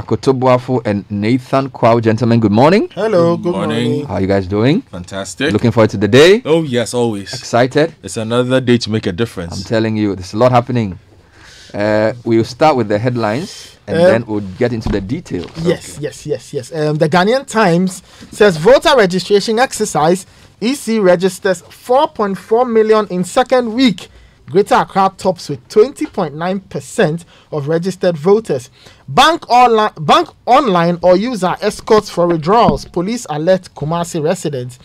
Akoto, Boafo, and Nathan Quao. Gentlemen, good morning. Hello, good morning. How are you guys doing? Fantastic. Looking forward to the day? Oh, yes, always. Excited? It's another day to make a difference. I'm telling you, there's a lot happening. We'll start with the headlines and then we'll get into the details. Yes. The Ghanaian Times says voter registration exercise, EC registers 4.4 million in second week. Greater Accra tops with 20.9% of registered voters. Bank online or user escorts for withdrawals. Police alert Kumasi residents.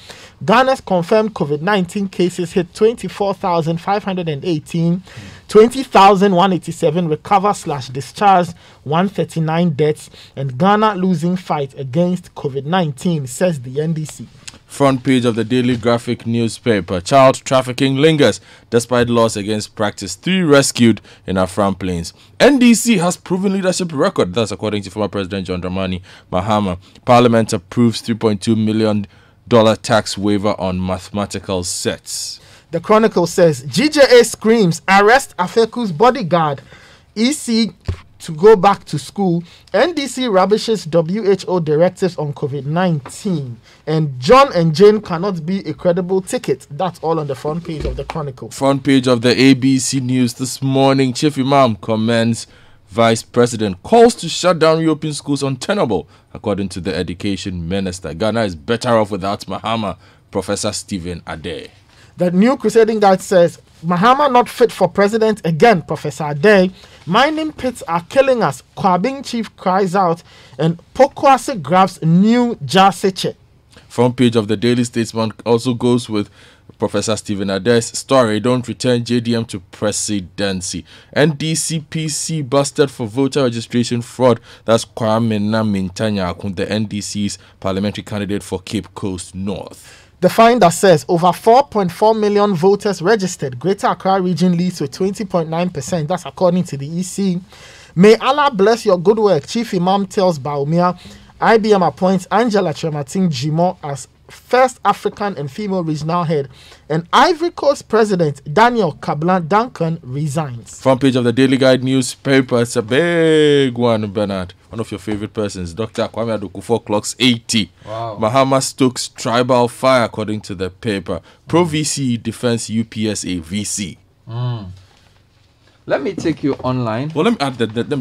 Ghana's confirmed COVID-19 cases hit 24,518. 20,187 recover/discharged, 139 deaths, and Ghana losing fight against COVID-19, says the NDC. Front page of the Daily Graphic newspaper. Child trafficking lingers despite laws against practice. 3 rescued in Afram Plains. NDC has proven leadership record. That's according to former President John Dramani Mahama. Parliament approves $3.2 million tax waiver on mathematical sets. The Chronicle says GJA screams arrest Afeku's bodyguard. EC to go back to school. NDC rubbishes WHO directives on COVID-19. And John and Jane cannot be a credible ticket. That's all on the front page of the Chronicle. Front page of the ABC News this morning. Chief Imam commends Vice President calls to shut down European schools untenable. According to the Education Minister, Ghana is better off without Mahama. Professor Stephen Ade. The New Crusading Guide says, Mahama not fit for president again, Professor Ade. Mining pits are killing us. Kwabing chief cries out, and Pokwase grabs new Jaseche. Front page of the Daily Statesman also goes with Professor Stephen Ade's story, don't return JDM to presidency. NDCPC busted for voter registration fraud. That's Kwame Mintanya, the NDC's parliamentary candidate for Cape Coast North. The finder says over 4.4 million voters registered. Greater Accra region leads with 20.9%. That's according to the EC. May Allah bless your good work. Chief Imam tells Baumia. IBM appoints Angela Trematin Jimo as first African and female regional head. And Ivory Coast President Daniel Kablan Duncan resigns. Front page of the Daily Guide newspaper. It's a big one, Bernard. One of your favorite persons, Dr. Kwame Adokufo clocks 80. Wow. Mahama stokes tribal fire, according to the paper. Pro VC defense UPSA VC. Let me take you online. Well, let me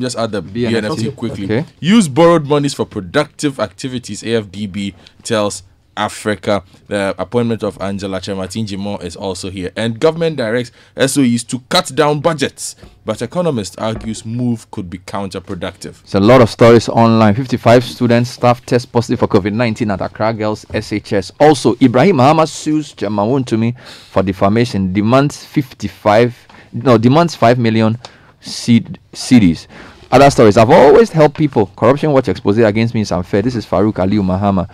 just add the BNFT quickly. Okay. Use borrowed monies for productive activities. AFDB tells Africa. The appointment of Angela Chematin Jimo is also here. And government directs SOEs to cut down budgets. But economist argues move could be counterproductive. There's a lot of stories online. 55 students, staff test positive for COVID-19 at Accra Girls SHS. Also, Ibrahim Mahama sues Jamawuntumi for defamation. Demands 5 million cedis. Other stories. I've always helped people. Corruption watch expose against me is unfair. This is Farouk Aliu Mahama.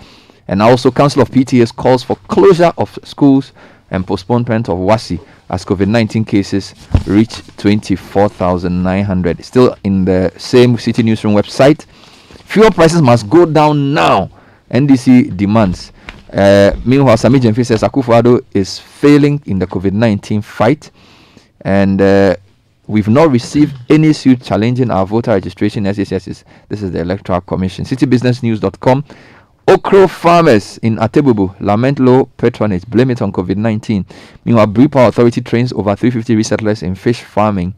And also, Council of PTAs calls for closure of schools and postponement of WASI as COVID-19 cases reach 24,900. Still in the same City Newsroom website. Fuel prices must go down now. NDC demands. Meanwhile, Sami Jemfi says Akufo-Addo is failing in the COVID-19 fight. And we've not received any suit challenging our voter registration SHSs. This is the Electoral Commission. citybusinessnews.com. Okro farmers in Atebubu lament low patronage, blame it on COVID-19. Meanwhile, Brewpower Authority trains over 350 resettlers in fish farming.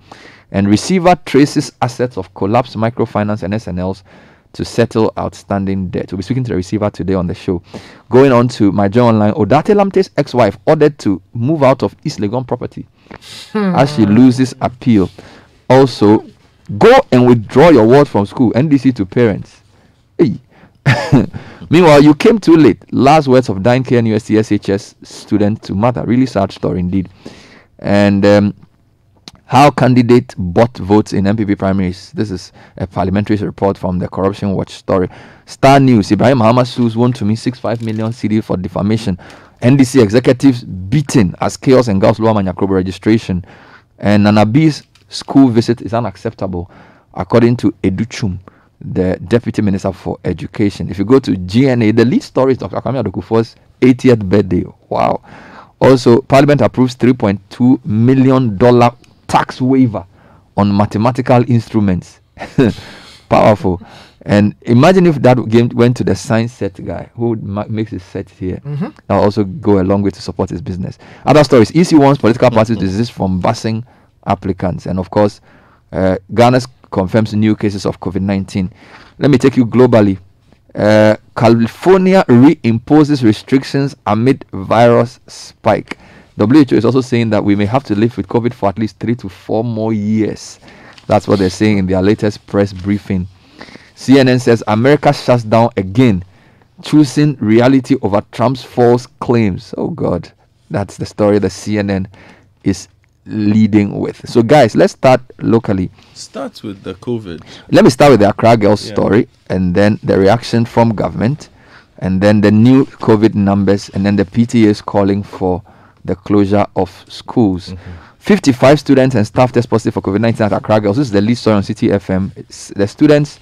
And receiver traces assets of collapsed microfinance and SNLs to settle outstanding debt. We'll be speaking to the receiver today on the show. Going on to my journal online, Odate Lamte's ex-wife ordered to move out of East Legon property as she loses appeal. Also, go and withdraw your word from school. NDC to parents. Hey. Meanwhile, you came too late. Last words of dying KNUST SHS student to mother. Really sad story indeed. And how candidate bought votes in MPP primaries. This is a parliamentary report from the Corruption Watch story. Star News. Ibrahim Mahama sues Wontumi 65 million cedi for defamation. NDC executives beaten as chaos engulfs Lower Manyakrobo registration. And Nanabi's school visit is unacceptable, according to Educhum, the Deputy Minister for Education. If you go to GNA, the lead story is Dr. Kwame Adokufo's 80th birthday. Wow. Also, Parliament approves $3.2 million tax waiver on mathematical instruments. Powerful. And imagine if that game went to the science set guy who would make his set here. That'll also go a long way to support his business. Other stories: EC wants political parties to desist from busing applicants, and of course, Ghana confirms new cases of COVID-19. Let me take you globally. California reimposes restrictions amid virus spike. WHO is also saying that we may have to live with COVID for at least 3 to 4 more years. That's what they're saying in their latest press briefing. CNN says America shuts down again, choosing reality over Trump's false claims. Oh God, that's the story that CNN is leading with. So guys, let's start locally. Start with the COVID. Let me start with the Accra girls story, and then the reaction from government, and then the new COVID numbers, and then the PTAs calling for the closure of schools. 55 students and staff test positive for COVID-19 at Accra girls. This is the lead story on Citi FM. The students,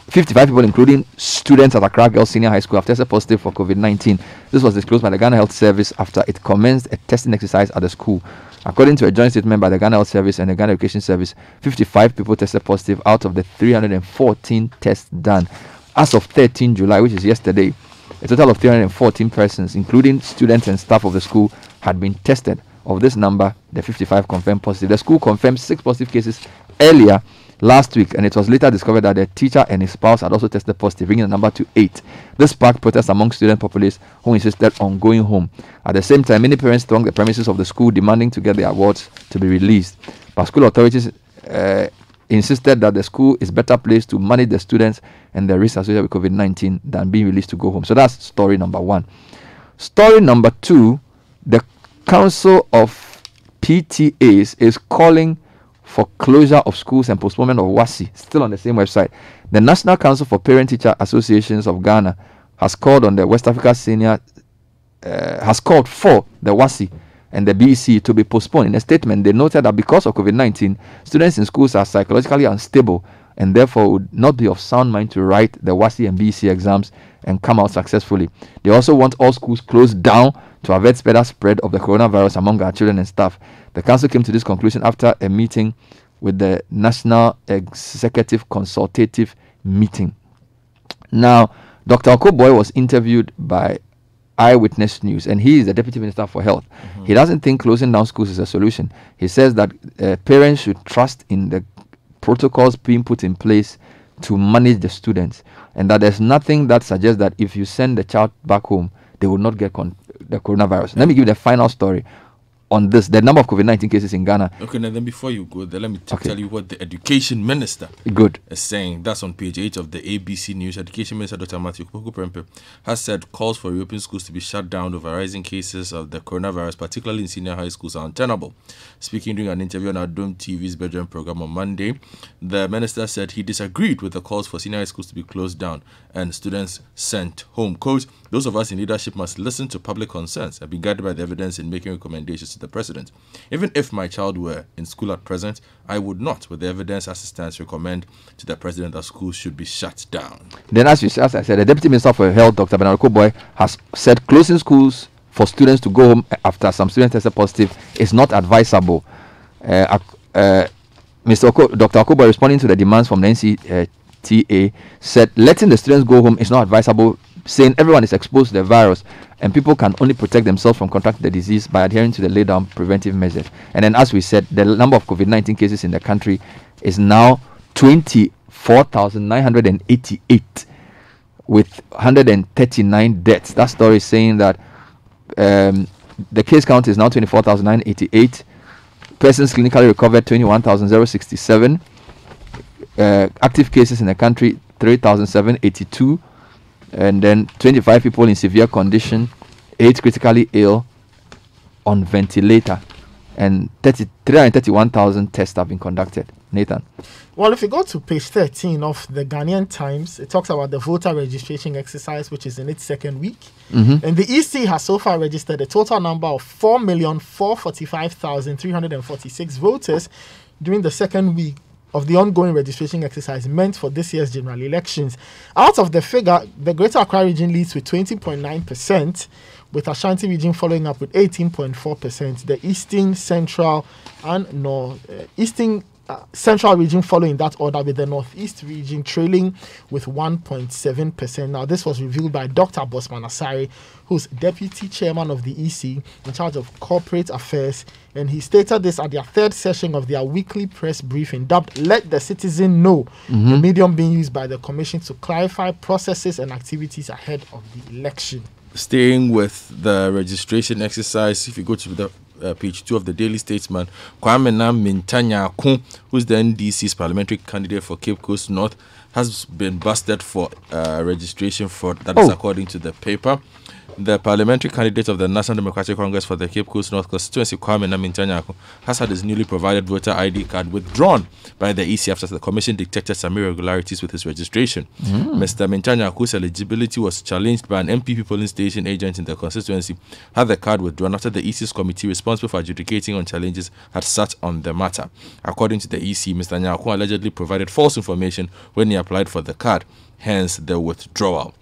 55 people, including students at Accra Girls Senior High School, have tested positive for COVID-19. This was disclosed by the Ghana Health Service after it commenced a testing exercise at the school. According to a joint statement by the Ghana Health Service and the Ghana Education Service, 55 people tested positive out of the 314 tests done. As of 13 July, which is yesterday, a total of 314 persons, including students and staff of the school, had been tested. Of this number, the 55 confirmed positive. The school confirmed 6 positive cases earlier last week, and it was later discovered that the teacher and his spouse had also tested positive, bringing the number to 8. This sparked protests among student populace who insisted on going home. At the same time, many parents thronged the premises of the school demanding to get their awards to be released. But school authorities insisted that the school is better placed to manage the students and the risks associated with COVID-19 than being released to go home. So that's story number 1. Story number 2, the Council of PTAs is calling for closure of schools and postponement of WASI, still on the same website. The National Council for Parent-Teacher Associations of Ghana has called on the West Africa Senior, has called for the WASI and the BEC to be postponed. In a statement, they noted that because of COVID-19, students in schools are psychologically unstable and therefore would not be of sound mind to write the WASI and BEC exams and come out successfully. They also want all schools closed down to avert further spread of the coronavirus among our children and staff. The council came to this conclusion after a meeting with the National Executive Consultative Meeting. Now, Dr. Okoe Boye was interviewed by Eyewitness News, and he is the Deputy Minister for Health. He doesn't think closing down schools is a solution. He says that parents should trust in the protocols being put in place to manage the students, and that there's nothing that suggests that if you send the child back home, they will not get the coronavirus. Let me give you the final story on this, the number of COVID-19 cases in Ghana. Okay, now then before you go there, let me tell you what the Education Minister is saying. That's on page 8 of the ABC News. Education Minister Dr. Matthew Kuku has said calls for European schools to be shut down over rising cases of the coronavirus, particularly in senior high schools, are untenable. Speaking during an interview on our Dome TV's Bedroom program on Monday, the minister said he disagreed with the calls for senior high schools to be closed down and students sent home. Quote, those of us in leadership must listen to public concerns and be guided by the evidence in making recommendations to the president. Even if my child were in school at present, I would not, with the evidence as it stands, recommend to the president that schools should be shut down. Then as I said, the Deputy Minister for Health, Dr. Okoe Boye, has said closing schools for students to go home after some students tested positive is not advisable. Dr. Okoe Boye, responding to the demands from the NCTA, said letting the students go home is not advisable, saying everyone is exposed to the virus and people can only protect themselves from contracting the disease by adhering to the laid down preventive measures. And then, as we said, the number of COVID-19 cases in the country is now 24,988 with 139 deaths. That story is saying that the case count is now 24,988. Persons clinically recovered 21,067. Active cases in the country 3,782. And then 25 people in severe condition, 8 critically ill on ventilator, and 331,000 tests have been conducted. Nathan. Well, if you go to page 13 of the Ghanaian Times, it talks about the voter registration exercise, which is in its second week. And the EC has so far registered a total number of 4,445,346 voters during the second week of the ongoing registration exercise meant for this year's general elections. Out of the figure, the Greater Accra region leads with 20.9%, with Ashanti region following up with 18.4%. The Eastern, Central, and North, Eastern Central region following that order, with the Northeast region trailing with 1.7%. Now, this was revealed by Dr. Bosman Asare, who's deputy chairman of the EC in charge of corporate affairs, and he stated this at their third session of their weekly press briefing dubbed Let the Citizen Know, the medium being used by the commission to clarify processes and activities ahead of the election. Staying with the registration exercise, if you go to the page 2 of the Daily Statesman, Kwame Mintanya, who's the NDC's parliamentary candidate for Cape Coast North, has been busted for registration fraud. That is according to the paper. The parliamentary candidate of the National Democratic Congress for the Cape Coast North constituency, Kwame Mintanya, has had his newly provided voter ID card withdrawn by the EC after the commission detected some irregularities with his registration. Mr. Mintanya, whose eligibility was challenged by an MPP polling station agent in the constituency, had the card withdrawn after the EC's committee responsible for adjudicating on challenges had sat on the matter. According to the EC, Mr. Nyako allegedly provided false information when he applied for the card, hence the withdrawal.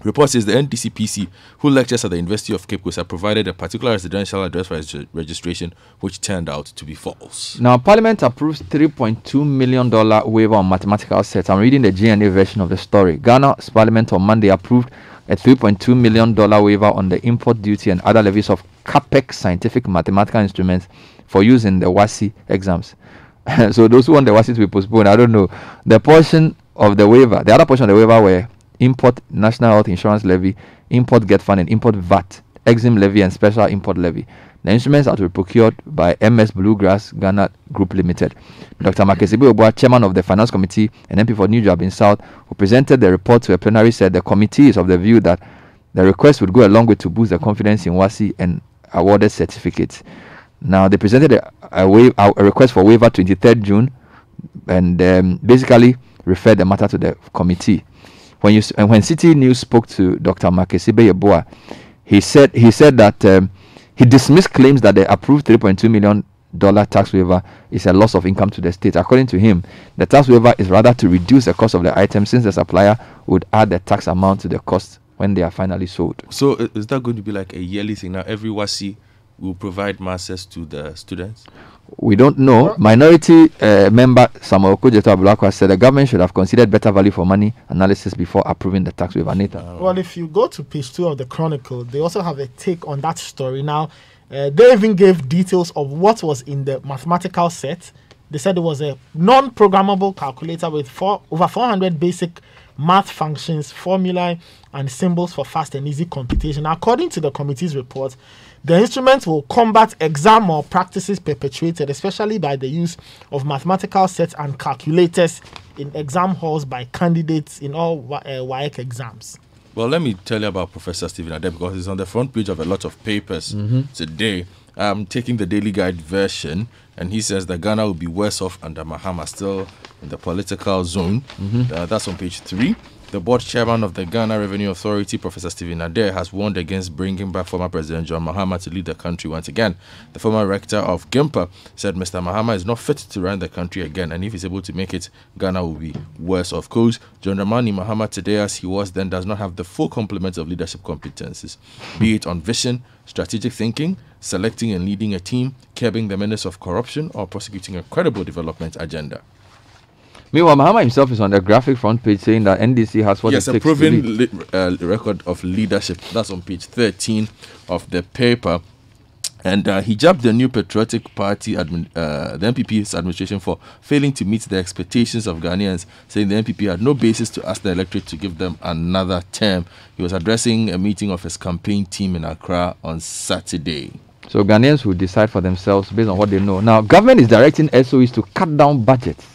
Report says the NDCPC, who lectures at the University of Cape Coast, had provided a particular residential address for his registration, which turned out to be false. Now, Parliament approves $3.2 million waiver on mathematical sets. I'm reading the GNA version of the story. Ghana's Parliament on Monday approved a $3.2 million waiver on the import duty and other levies of CAPEC scientific mathematical instruments for use in the WASI exams. So those who want the WASI to be postponed, I don't know. The portion of the waiver, the other portion of the waiver were import national health insurance levy, import get fund and import VAT, exim levy and special import levy. The instruments are to be procured by MS Bluegrass Ghana Group Limited. Dr. Makesibe Obua, chairman of the finance committee and MP for New Job in South, who presented the report to a plenary, said the committee is of the view that the request would go a long way to boost the confidence in WASI and awarded certificates. Now, they presented a request for waiver 23rd June and basically referred the matter to the committee. When Citi News spoke to Dr. Makesibe Yeboah, he said that he dismissed claims that the approved $3.2 million tax waiver is a loss of income to the state. According to him, the tax waiver is rather to reduce the cost of the item, since the supplier would add the tax amount to the cost when they are finally sold. So is that going to be like a yearly thing? Now every WASI will provide masses to the students? We don't know. Minority member Samuel Kojeto Abulakwa said the government should have considered better value for money analysis before approving the tax waiver. Well, if you go to page 2 of the Chronicle, they also have a take on that story. Now, they even gave details of what was in the mathematical set. They said it was a non-programmable calculator with over 400 basic math functions, formulae, and symbols for fast and easy computation. According to the committee's report, the instrument will combat exam malpractices perpetuated, especially by the use of mathematical sets and calculators in exam halls by candidates in all WAEC exams. Well, let me tell you about Professor Stephen Ade, because he's on the front page of a lot of papers today. I'm taking the Daily Guide version, and he says that Ghana will be worse off under Mahama, still in the political zone. That's on page 3. The board chairman of the Ghana Revenue Authority, Professor Stephen Ade, has warned against bringing back former President John Mahama to lead the country once again. The former rector of GIMPA said Mr. Mahama is not fit to run the country again, and if he's able to make it, Ghana will be worse off. Coach John Dramani Mahama, today as he was then, does not have the full complement of leadership competencies, be it on vision, strategic thinking, selecting and leading a team, curbing the menace of corruption, or prosecuting a credible development agenda. Meanwhile, Mahama himself is on the graphic front page saying that NDC has what it takes to lead. Yes, a proven record of leadership. That's on page 13 of the paper. And he jabbed the new Patriotic Party, the NPP's administration, for failing to meet the expectations of Ghanaians, saying the NPP had no basis to ask the electorate to give them another term. He was addressing a meeting of his campaign team in Accra on Saturday. So Ghanaians will decide for themselves based on what they know. Now, government is directing SOEs to cut down budgets.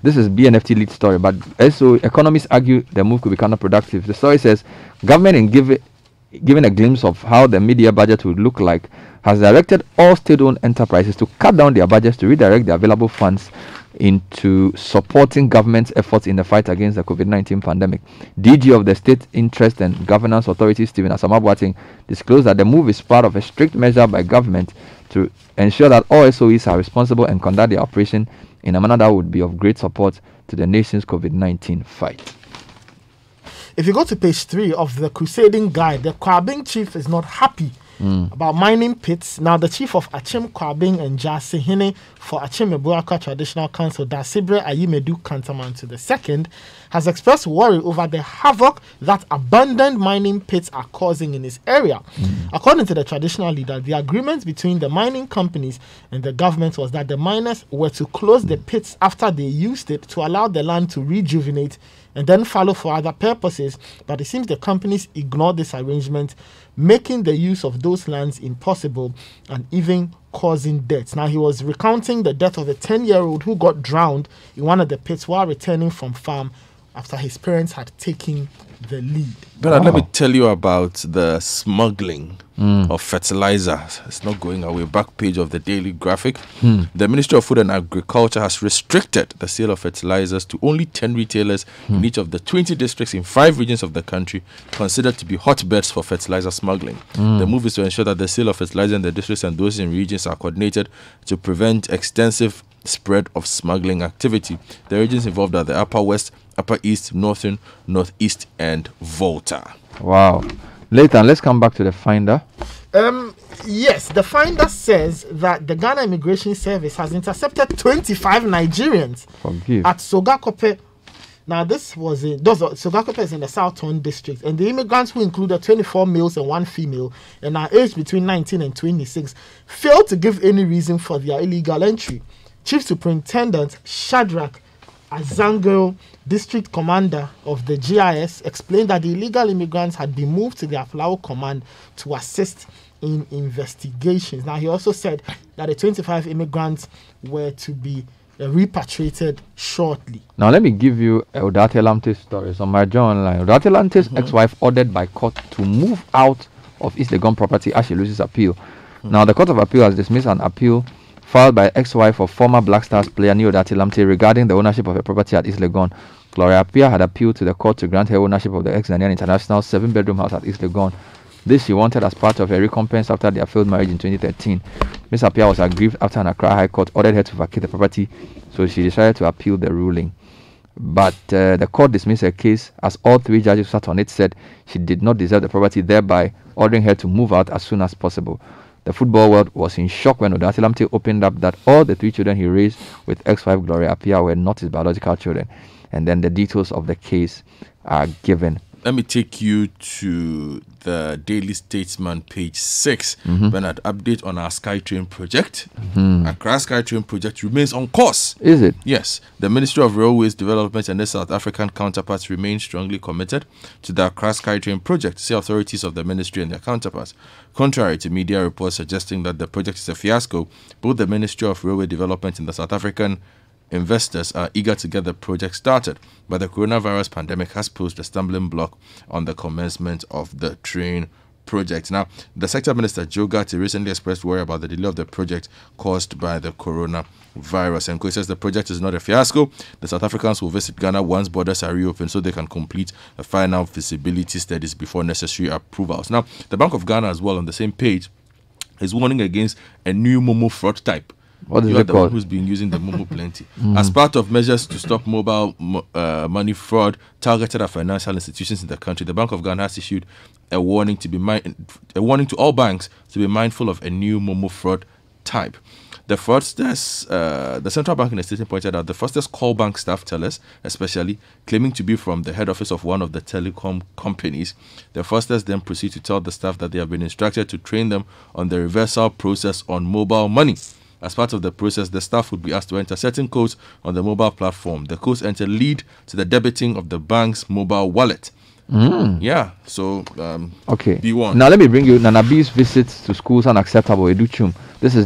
This is BNFT lead story, but economists argue the move could be counterproductive. The story says government, in giving a glimpse of how the media budget would look like, has directed all state-owned enterprises to cut down their budgets to redirect the available funds into supporting government's efforts in the fight against the COVID-19 pandemic. DG of the State Interest and Governance Authority, Stephen Asamoah-Boateng, disclosed that the move is part of a strict measure by government to ensure that all SOEs are responsible and conduct their operation in a manner that would be of great support to the nation's COVID-19 fight. If you go to page 3 of the Crusading Guide, the Kwabing chief is not happy about mining pits. Now, the chief of Achim Kwabing and Jasihine for Achim Ebuaka Traditional Council, Dasibre Ayimedu Kantamantu II, has expressed worry over the havoc that abandoned mining pits are causing in his area. According to the traditional leader, the agreement between the mining companies and the government was that the miners were to close the pits after they used it to allow the land to rejuvenate and then follow for other purposes. But it seems the companies ignored this arrangement, making the use of those lands impossible and even causing deaths. Now, he was recounting the death of a 10-year-old who got drowned in one of the pits while returning from farm after his parents had taken the lead. But let me tell you about the smuggling of fertilizer. It's not going away. Back page of the Daily Graphic. The Ministry of Food and Agriculture has restricted the sale of fertilizers to only 10 retailers in each of the 20 districts in 5 regions of the country considered to be hotbeds for fertilizer smuggling. The move is to ensure that the sale of fertilizer in the districts and those in regions are coordinated to prevent extensive spread of smuggling activity. The regions involved are the Upper West, Upper East, Northern, Northeast, and Volta. Wow. Later, let's come back to the finder. Yes, the finder says that the Ghana Immigration Service has intercepted 25 Nigerians at Sogakope. Now, Sogakope is in the Southern District, and the immigrants, who included 24 males and 1 female and are aged between 19 and 26, failed to give any reason for their illegal entry. Chief Superintendent Shadrach Azangel, District Commander of the GIS, explained that the illegal immigrants had been moved to the Aflao Command to assist in investigations. Now, he also said that the 25 immigrants were to be repatriated shortly. Now, let me give you Odate Lamte's stories on my journal online. Odate Lamte's ex-wife ordered by court to move out of East Legon property as she loses appeal. Now, the Court of Appeal has dismissed an appeal filed by ex-wife of former Black Stars player Neodati Lamte regarding the ownership of a property at East Legon. Gloria Apia had appealed to the court to grant her ownership of the ex-Ghanaian International 7-bedroom house at East Legon. This she wanted as part of a recompense after their failed marriage in 2013. Ms. Apia was aggrieved after an Accra High Court ordered her to vacate the property, so she decided to appeal the ruling. But the court dismissed her case as all 3 judges who sat on it said she did not deserve the property, thereby ordering her to move out as soon as possible. The football world was in shock when Odate Lamte opened up that all the 3 children he raised with ex-wife Gloria Apia were not his biological children. And then the details of the case are given. Let me take you to the Daily Statesman, page 6, when an update on our SkyTrain project. Accra SkyTrain project remains on course. Is it? Yes. The Ministry of Railways Development and the South African counterparts remain strongly committed to the Accra SkyTrain project, say authorities of the ministry and their counterparts. Contrary to media reports suggesting that the project is a fiasco, both the Ministry of Railway Development and the South African investors are eager to get the project started, but the coronavirus pandemic has posed a stumbling block on the commencement of the train project. Now, the sector minister Joe Gatti recently expressed worry about the delay of the project caused by the coronavirus. And he says the project is not a fiasco. The South Africans will visit Ghana once borders are reopened so they can complete the final feasibility studies before necessary approvals. Now, the Bank of Ghana as well on the same page is warning against a new Momo fraud type. What is You are it the called? one who's been using the Momo plenty. As part of measures to stop mobile money fraud targeted at financial institutions in the country, the Bank of Ghana has issued a warning to all banks to be mindful of a new Momo fraud type. The fraudsters, the central bank in the statement pointed out, the fraudsters call bank staff tellers, especially claiming to be from the head office of one of the telecom companies. The fraudsters then proceed to tell the staff that they have been instructed to train them on the reversal process on mobile money. As part of the process, the staff would be asked to enter certain codes on the mobile platform. The codes entered lead to the debiting of the bank's mobile wallet. Yeah, so okay. be warned. Now let me bring you Nanabi's visits to schools unacceptable. Educhum. This is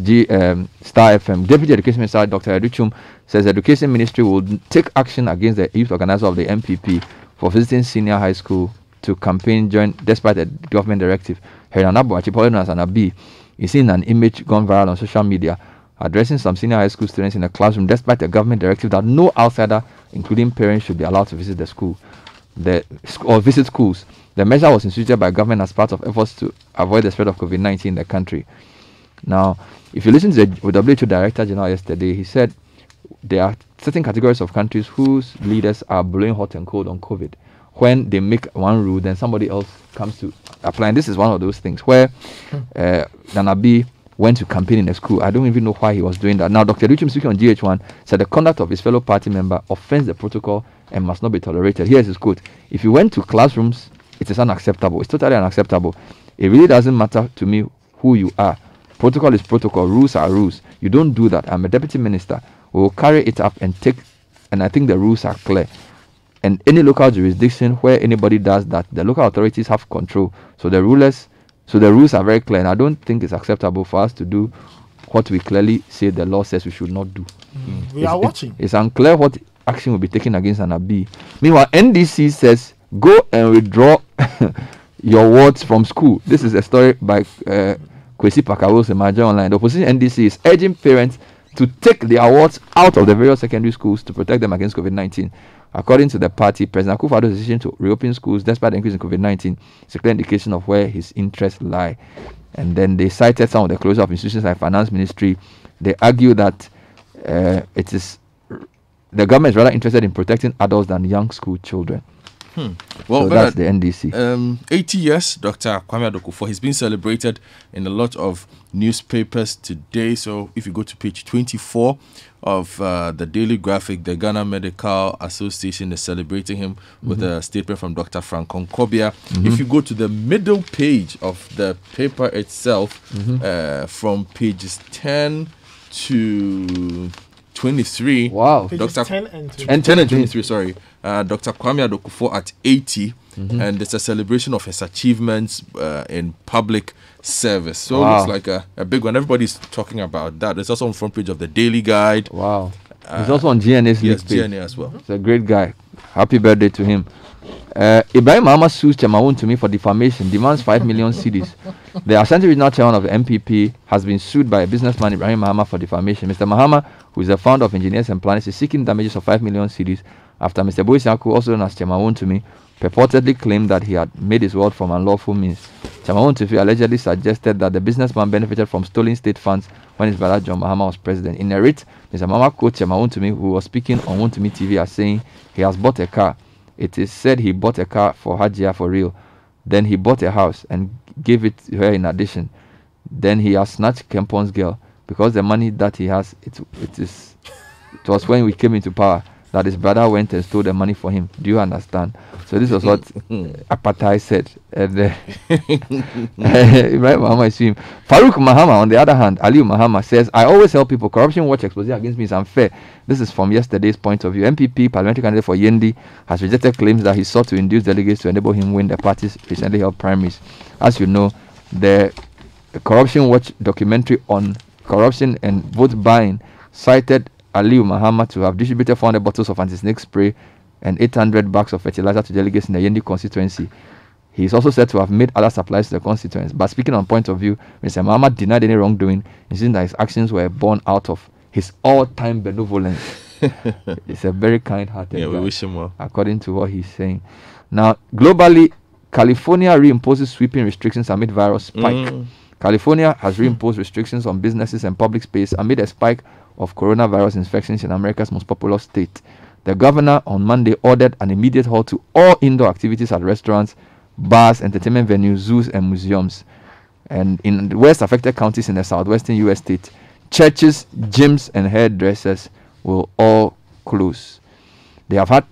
Star FM. Deputy Education Minister Dr. Educhum says the Education Ministry will take action against the youth organizer of the MPP for visiting senior high school to campaign despite the government directive. Heranabo Achipolo as Anabi is seen an image gone viral on social media addressing some senior high school students in a classroom despite the government directive that no outsider, including parents, should be allowed to visit the school or visit schools. The measure was instituted by government as part of efforts to avoid the spread of COVID-19 in the country. Now, if you listen to the WHO Director General yesterday, he said there are certain categories of countries whose leaders are blowing hot and cold on COVID. when they make one rule, then somebody else comes to apply. And this is one of those things where Nanabi went to campaign in a school. I don't even know why he was doing that. Now, Dr. Richim, speaking on GH1, said the conduct of his fellow party member offends the protocol and must not be tolerated. Here's his quote. If you went to classrooms, it is unacceptable. It's totally unacceptable. It really doesn't matter to me who you are. Protocol is protocol. Rules are rules. You don't do that. I'm a deputy minister. We will carry it up and I think the rules are clear. And any local jurisdiction where anybody does that, the local authorities have control. So the rules are very clear. And I don't think it's acceptable for us to do what we clearly say the law says we should not do. We are watching. It's unclear what action will be taken against an Abi. Meanwhile, NDC says, go and withdraw your wards from school. This is a story by Kwesi Pakawos in Major Online. The opposition NDC is urging parents to take their wards out of the various secondary schools to protect them against COVID-19. According to the party, President Akufo-Addo's decision to reopen schools despite the increase in COVID-19 is a clear indication of where his interests lie. And then they cited some of the closure of institutions like Finance Ministry. They argue that it is the government is rather interested in protecting adults than young school children. Well, so that's the NDC. 80 years, Dr. Kwame Adokufo. He's been celebrated in a lot of newspapers today. So if you go to page 24 of the Daily Graphic, the Ghana Medical Association is celebrating him with a statement from Dr. Frank Konkobia. If you go to the middle page of the paper itself, from pages 10 to 23. Wow. Pages Dr. 10 and 20. And 10 and 23, sorry. Dr. Kwame Adokufo at 80. And it's a celebration of his achievements in public service. So it looks like a big one. Everybody's talking about that. It's also on the front page of the Daily Guide. Wow. He's also on GNA's Yes, page. GNA as well. He's a great guy. Happy birthday to him. Ibrahim Mahama sues Chemawun to me for defamation, demands 5 million cedis. The Ashanti Regional Chairman of the MPP has been sued by a businessman, Ibrahim Mahama, for defamation. Mr. Mahama, who is the founder of Engineers and Planners, is seeking damages of 5 million cedis after Mr. Boafo, also known as Chemawun to me, purportedly claimed that he had made his wealth from unlawful means. Chemawun to me allegedly suggested that the businessman benefited from stolen state funds when his brother John Mahama was president. In a writ, Mr. Mahama quotes Chemawun to me, who was speaking on Wontumi TV, as saying he has bought a car. It is said he bought a car for Hajia for real. Then he bought a house and gave it to her in addition. Then he has snatched Kempon's girl because the money that he has, it was when we came into power that his brother went and stole the money for him. Do you understand? So this was what Apatai said. And Ibrahim Mahama is him. Farouk Mahama, on the other hand, Aliu Mahama says, I always tell people corruption watch expose against me is unfair. This is from yesterday's point of view. MPP, parliamentary candidate for Yendi, has rejected claims that he sought to induce delegates to enable him win the party's recently held primaries. As you know, the Corruption Watch documentary on corruption and vote buying cited Aliu Mahama to have distributed 400 bottles of anti-snake spray and 800 bags of fertilizer to delegates in the Yendi constituency. He is also said to have made other supplies to the constituents. But speaking on point of view, Mr. Mahama denied any wrongdoing, insisting that his actions were born out of his all-time benevolence. He's a very kind-hearted guy. We wish him well. According to what he's saying. Now, globally, California reimposes sweeping restrictions amid virus spike. California has reimposed restrictions on businesses and public space amid a spike of coronavirus infections in America's most populous state. The governor on Monday ordered an immediate halt to all indoor activities at restaurants, bars, entertainment venues, zoos, and museums. And in the worst affected counties in the southwestern U.S. state, churches, gyms, and hairdressers will all close. They have had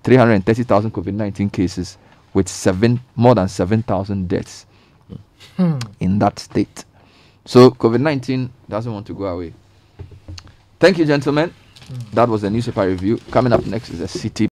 330,000 COVID-19 cases with more than 7,000 deaths in that state. So COVID-19 doesn't want to go away. Thank you, gentlemen. That was the newspaper review. Coming up next is the Citi